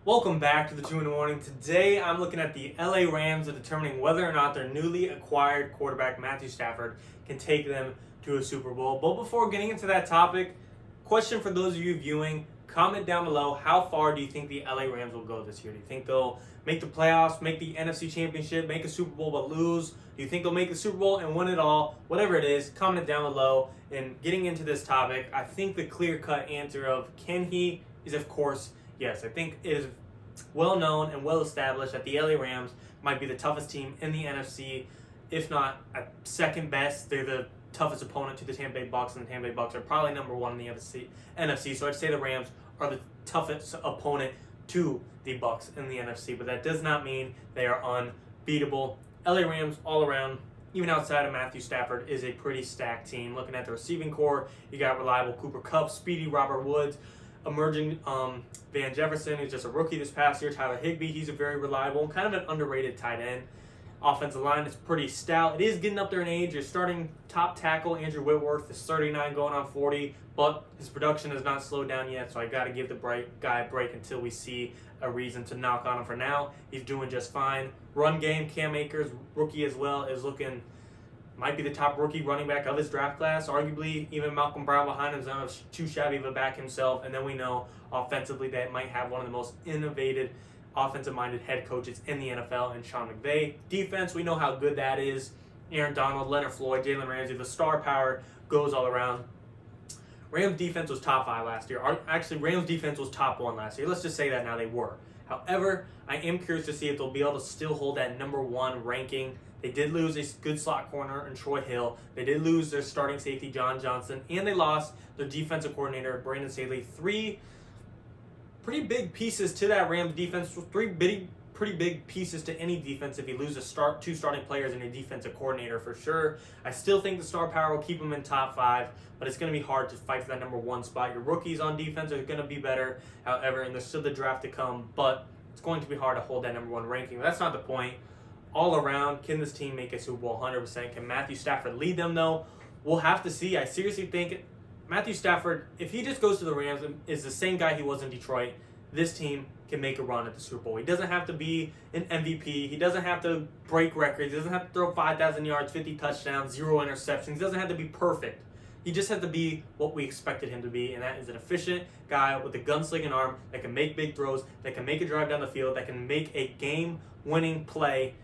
Welcome back to the 2 in the Morning. Today I'm looking at the LA Rams and determining whether or not their newly acquired quarterback Matthew Stafford can take them to a Super Bowl. But before getting into that topic, question for those of you viewing, comment down below, how far do you think the LA Rams will go this year? Do you think they'll make the playoffs, make the NFC Championship, make a Super Bowl but lose? Do you think they'll make the Super Bowl and win it all? Whatever it is, comment it down below. And getting into this topic, I think the clear-cut answer of can he is of course yes. I think it is well known and well established that the LA Rams might be the toughest team in the NFC, if not at second best. They're the toughest opponent to the Tampa Bay Bucs, and the Tampa Bay Bucs are probably number one in the NFC. So I'd say the Rams are the toughest opponent to the Bucs in the NFC, but that does not mean they are unbeatable. LA Rams all around, even outside of Matthew Stafford, is a pretty stacked team. Looking at the receiving core, you got reliable Cooper Kupp, speedy Robert Woods, emerging Van Jefferson, who's just a rookie this past year. Tyler Higbee, he's a very reliable, kind of an underrated tight end. Offensive line is pretty stout. It is getting up there in age. Your starting top tackle, Andrew Whitworth, is 39 going on 40, but his production has not slowed down yet, so I got to give the guy a break until we see a reason to knock on him. For now, he's doing just fine. Run game, Cam Akers, rookie as well, is looking, might be the top rookie running back of his draft class. Arguably, even Malcolm Brown behind him is not too shabby of a back himself. And then we know offensively that might have one of the most innovative, offensive-minded head coaches in the NFL in Sean McVay. Defense, we know how good that is. Aaron Donald, Leonard Floyd, Jalen Ramsey, the star power goes all around. Rams defense was top 5 last year. Actually, Rams defense was top 1 last year. Let's just say that now they were. However, I am curious to see if they'll be able to still hold that number 1 ranking. They did lose a good slot corner in Troy Hill. They did lose their starting safety, John Johnson. And they lost their defensive coordinator, Brandon Staley. 3 pretty big pieces to that Rams defense. 3 pretty big pieces to any defense if you lose 2 starting players and a defensive coordinator for sure. I still think the star power will keep them in top 5, but it's going to be hard to fight for that number 1 spot. Your rookies on defense are going to be better, however, and there's still the draft to come, but it's going to be hard to hold that number 1 ranking. But that's not the point. All around, can this team make a Super Bowl? 100%. Can Matthew Stafford lead them, though? We'll have to see. I seriously think Matthew Stafford, if he just goes to the Rams and is the same guy he was in Detroit, this team can make a run at the Super Bowl. He doesn't have to be an MVP. He doesn't have to break records. He doesn't have to throw 5,000 yards, 50 touchdowns, 0 interceptions. He doesn't have to be perfect. He just has to be what we expected him to be, and that is an efficient guy with a gunslinging arm that can make big throws, that can make a drive down the field, that can make a game-winning play.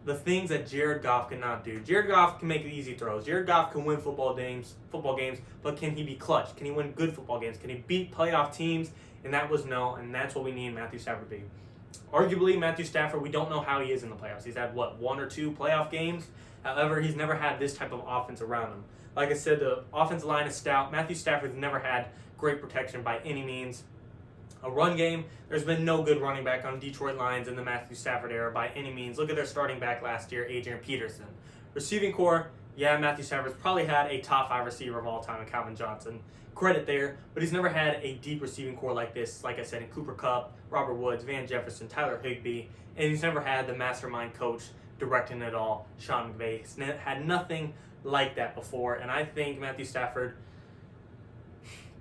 The things that Jared Goff cannot do. Jared Goff can make easy throws. Jared Goff can win football games, but can he be clutch? Can he win good football games? Can he beat playoff teams? And that was no, and that's what we need Matthew Stafford to be. Arguably, Matthew Stafford, we don't know how he is in the playoffs. He's had, 1 or 2 playoff games? However, he's never had this type of offense around him. Like I said, the offensive line is stout. Matthew Stafford's never had great protection by any means. A run game, there's been no good running back on Detroit Lions in the Matthew Stafford era by any means. Look at their starting back last year, Adrian Peterson. Receiving core, yeah, Matthew Stafford's probably had a top 5 receiver of all time in Calvin Johnson. Credit there, but he's never had a deep receiving core like this, like I said, in Cooper Kupp, Robert Woods, Van Jefferson, Tyler Higbee, and he's never had the mastermind coach directing it all, Sean McVay. He's had nothing like that before, and I think Matthew Stafford,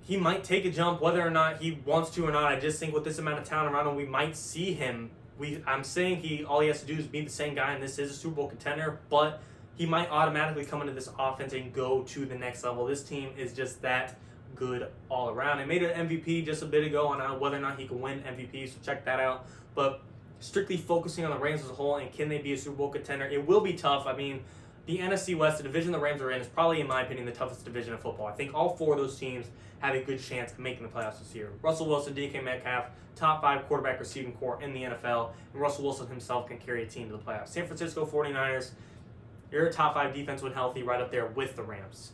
he might take a jump whether or not he wants to or not. I just think with this amount of talent around him, we might see him. I'm saying all he has to do is be the same guy, and this is a Super Bowl contender, but he might automatically come into this offense and go to the next level. This team is just that good all around. I made an MVP just a bit ago on whether or not he can win MVP, so check that out. But strictly focusing on the Rams as a whole and can they be a Super Bowl contender, it will be tough. I mean, the NFC West, the division the Rams are in, is probably, in my opinion, the toughest division of football. I think all 4 of those teams have a good chance of making the playoffs this year. Russell Wilson, DK Metcalf, top 5 quarterback receiving core in the NFL, and Russell Wilson himself can carry a team to the playoffs. San Francisco 49ers, you're a top 5 defense when healthy, right up there with the Rams.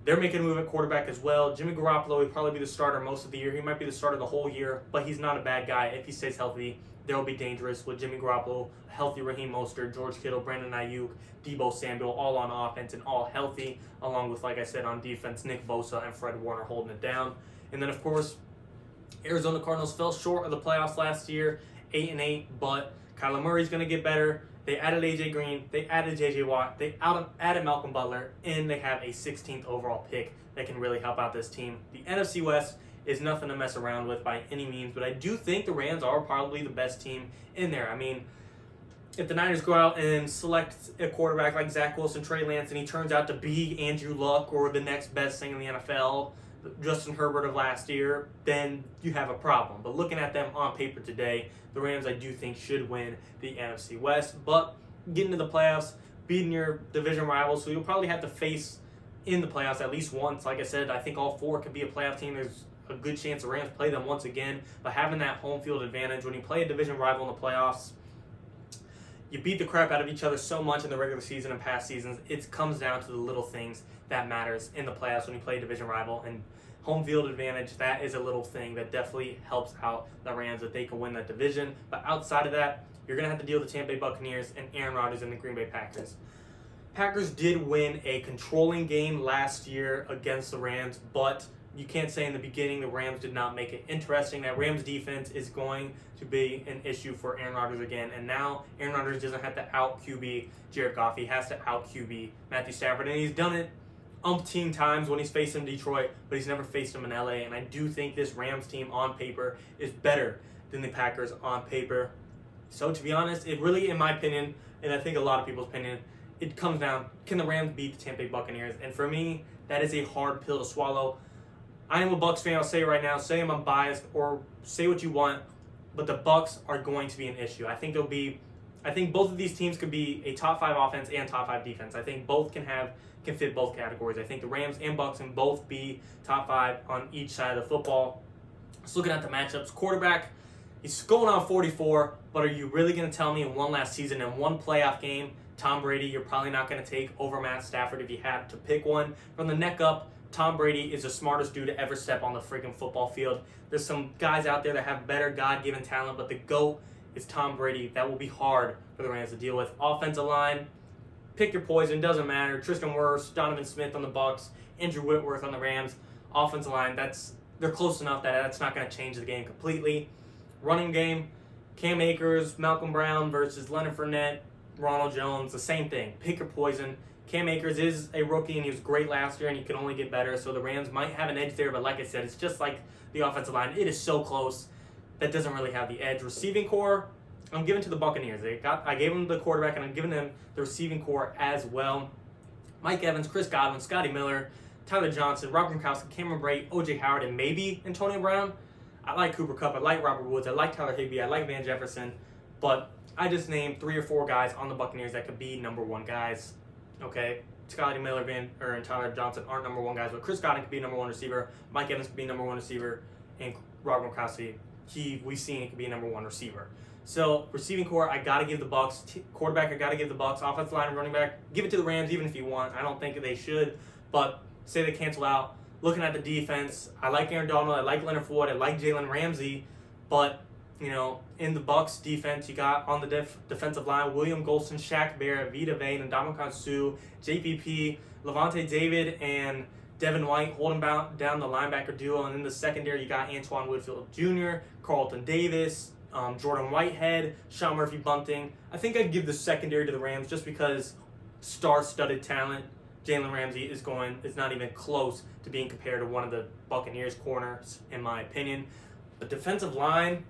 They're making a move at quarterback as well. Jimmy Garoppolo will probably be the starter most of the year. He might be the starter the whole year, but he's not a bad guy. If he stays healthy, they'll be dangerous with Jimmy Garoppolo, healthy Raheem Mostert, George Kittle, Brandon Ayuk, Deebo Samuel, all on offense and all healthy, along with, like I said, on defense, Nick Bosa and Fred Warner holding it down. And then, of course, Arizona Cardinals fell short of the playoffs last year, 8-8, but Kyler Murray's going to get better. They added A.J. Green. They added J.J. Watt. They added Malcolm Butler. And they have a 16th overall pick that can really help out this team. The NFC West is nothing to mess around with by any means. But I do think the Rams are probably the best team in there. I mean, if the Niners go out and select a quarterback like Zach Wilson, Trey Lance, and he turns out to be Andrew Luck or the next best thing in the NFL, Justin Herbert of last year, then you have a problem. But looking at them on paper today, the Rams I do think should win the NFC West. But getting to the playoffs, beating your division rivals, who you'll probably have to face in the playoffs at least once. Like I said, I think all four could be a playoff team. There's a good chance the Rams play them once again. But having that home field advantage when you play a division rival in the playoffs, you beat the crap out of each other so much in the regular season and past seasons. It comes down to the little things that matters in the playoffs when you play a division rival. And home field advantage, that is a little thing that definitely helps out the Rams that they can win that division. But outside of that, you're going to have to deal with the Tampa Bay Buccaneers and Aaron Rodgers and the Green Bay Packers. Packers did win a controlling game last year against the Rams, but you can't say in the beginning the Rams did not make it interesting. That Rams defense is going to be an issue for Aaron Rodgers again. And now Aaron Rodgers doesn't have to out-QB Jared Goff. He has to out-QB Matthew Stafford. And he's done it umpteen times when he's faced him in Detroit, but he's never faced him in LA. And I do think this Rams team on paper is better than the Packers on paper. So to be honest, it really, in my opinion, and I think a lot of people's opinion, it comes down, can the Rams beat the Tampa Bay Buccaneers? And for me, that is a hard pill to swallow. I am a Bucs fan. I'll say it right now. Say I'm biased or say what you want, but the Bucs are going to be an issue. I think both of these teams could be a top 5 offense and top 5 defense. I think both can fit both categories. I think the Rams and Bucs can both be top 5 on each side of the football. Just looking at the matchups, quarterback, he's going on 44, but are you really going to tell me in one last season, in one playoff game, Tom Brady, you're probably not going to take over Matt Stafford if you had to pick one? From the neck up, Tom Brady is the smartest dude to ever step on the freaking football field. There's some guys out there that have better God-given talent, but the GOAT is Tom Brady. That will be hard for the Rams to deal with. Offensive line, pick your poison, doesn't matter. Tristan Wirfs, Donovan Smith on the Bucs, Andrew Whitworth on the Rams. Offensive line, they're close enough that that's not going to change the game completely. Running game, Cam Akers, Malcolm Brown versus Leonard Fournette, Ronald Jones, the same thing. Pick your poison. Cam Akers is a rookie, and he was great last year, and he can only get better. So the Rams might have an edge there, but like I said, it's just like the offensive line. It is so close. That doesn't really have the edge. Receiving core, I'm giving to the Buccaneers. I gave them the quarterback, and I'm giving them the receiving core as well. Mike Evans, Chris Godwin, Scotty Miller, Tyler Johnson, Rob Gronkowski, Cameron Brate, O.J. Howard, and maybe Antonio Brown. I like Cooper Kupp. I like Robert Woods. I like Tyler Higbee. I like Van Jefferson. But I just named 3 or 4 guys on the Buccaneers that could be number 1 guys. Okay? Scotty Miller and Tyler Johnson aren't number 1 guys, but Chris Godwin could be number 1 receiver. Mike Evans could be number 1 receiver. And Rob Gronkowski, we've seen he could be a number 1 receiver. So, receiving core, I got to give the Bucs. Quarterback, I got to give the Bucs. Offensive line and running back, give it to the Rams even if you want. I don't think they should, but say they cancel out. Looking at the defense, I like Aaron Donald, I like Leonard Floyd, I like Jalen Ramsey, but, in the Bucs defense, you got on the defensive line, William Golston, Shaq Barrett, Vita Vane, and Ndamukong Suh, JPP, Levante David, and Devin White holding down the linebacker duo. And in the secondary, you got Antoine Woodfield Jr., Carlton Davis, Jordan Whitehead, Sean Murphy Bunting. I think I'd give the secondary to the Rams just because star-studded talent. Jalen Ramsey is not even close to being compared to one of the Buccaneers corners, in my opinion. But defensive line,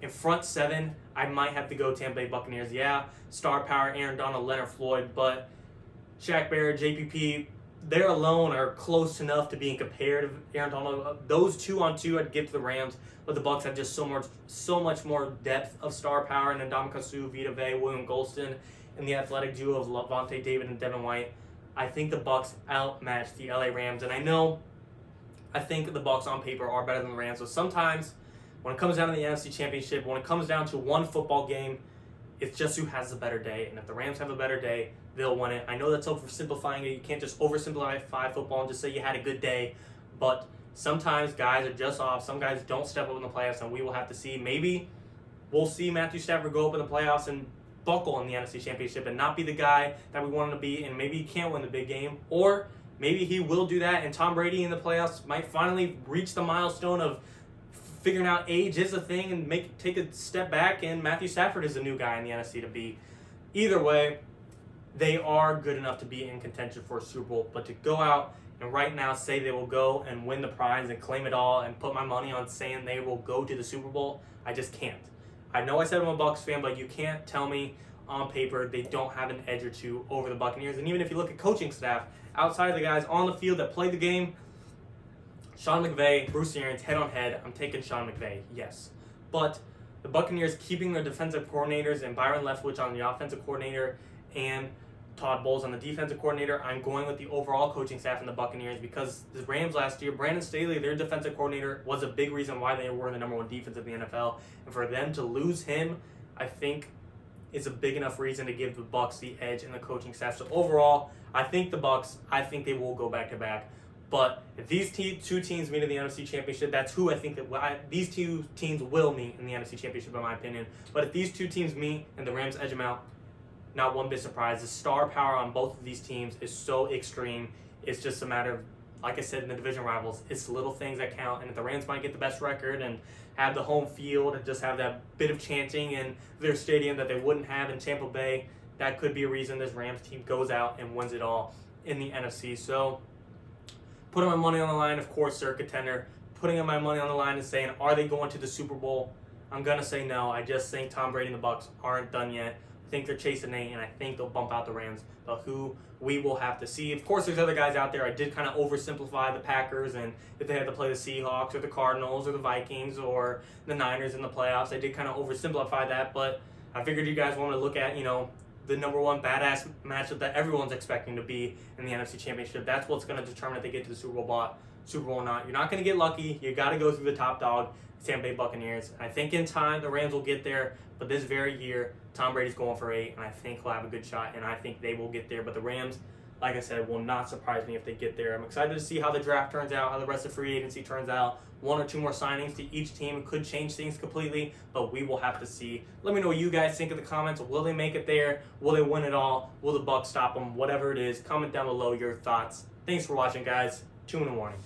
in front 7, I might have to go Tampa Bay Buccaneers. Yeah, star power, Aaron Donald, Leonard Floyd, but Shaq Barrett, JPP, they alone are close enough to being compared to Aaron Donald. Those 2-on-2 I'd give to the Rams, but the Bucs have just so much more depth of star power, and Ndamukong Suh, Vita Vea, William Golston, and the athletic duo of Levante David and Devin White. I think the Bucs outmatch the LA Rams, and I think the Bucs on paper are better than the Rams. So sometimes, when it comes down to the NFC Championship, when it comes down to one football game, it's just who has the better day. And if the Rams have a better day, they'll win it. I know that's oversimplifying it. You can't just oversimplify football and just say you had a good day. But sometimes guys are just off. Some guys don't step up in the playoffs, and we will have to see. Maybe we'll see Matthew Stafford go up in the playoffs and buckle in the NFC Championship and not be the guy that we want him to be, and maybe he can't win the big game. Or maybe he will do that, and Tom Brady in the playoffs might finally reach the milestone of figuring out age is a thing and take a step back, and Matthew Stafford is the new guy in the NFC to be. Either way, they are good enough to be in contention for a Super Bowl, but to go out and right now say they will go and win the prize and claim it all and put my money on saying they will go to the Super Bowl. I just can't. I know I said I'm a Bucs fan, but you can't tell me on paper they don't have an edge or two over the Buccaneers. And even if you look at coaching staff, outside of the guys on the field that play the game, Sean McVay, Bruce Arians, head on head, I'm taking Sean McVay, yes. But the Buccaneers keeping their defensive coordinators and Byron Leftwich on the offensive coordinator and Todd Bowles on the defensive coordinator, I'm going with the overall coaching staff in the Buccaneers because the Rams last year, Brandon Staley, their defensive coordinator, was a big reason why they were the number one defense in the NFL. And for them to lose him, I think is a big enough reason to give the Bucs the edge in the coaching staff. So overall, I think the Bucs, I think they will go back-to-back. But if these two teams meet in the NFC Championship, that's who I think that these two teams will meet in the NFC Championship, in my opinion. But if these two teams meet and the Rams edge them out, not one bit surprised. The star power on both of these teams is so extreme. It's just a matter of, like I said in the division rivals, it's the little things that count. And if the Rams might get the best record and have the home field and just have that bit of chanting in their stadium that they wouldn't have in Tampa Bay, that could be a reason this Rams team goes out and wins it all in the NFC. So putting my money on the line, of course, they're a contender. Putting my money on the line and saying, are they going to the Super Bowl? I'm going to say no. I just think Tom Brady and the Bucs aren't done yet. I think they're chasing 8, and I think they'll bump out the Rams. But who we will have to see. Of course, there's other guys out there. I did kind of oversimplify the Packers, and if they had to play the Seahawks or the Cardinals or the Vikings or the Niners in the playoffs, I did kind of oversimplify that. But I figured you guys want to look at, the number one badass matchup that everyone's expecting to be in the NFC Championship. That's what's going to determine if they get to the Super Bowl or not. You're not going to get lucky. You got to go through the top dog, Tampa Bay Buccaneers. I think in time the Rams will get there, but this very year Tom Brady's going for 8, and I think he'll have a good shot, and I think they will get there. But the Rams, like I said, will not surprise me if they get there. I'm excited to see how the draft turns out, how the rest of free agency turns out. 1 or 2 more signings to each team could change things completely, but we will have to see. Let me know what you guys think in the comments. Will they make it there? Will they win it all? Will the Bucs stop them? Whatever it is, comment down below your thoughts. Thanks for watching, guys. 2 in the morning.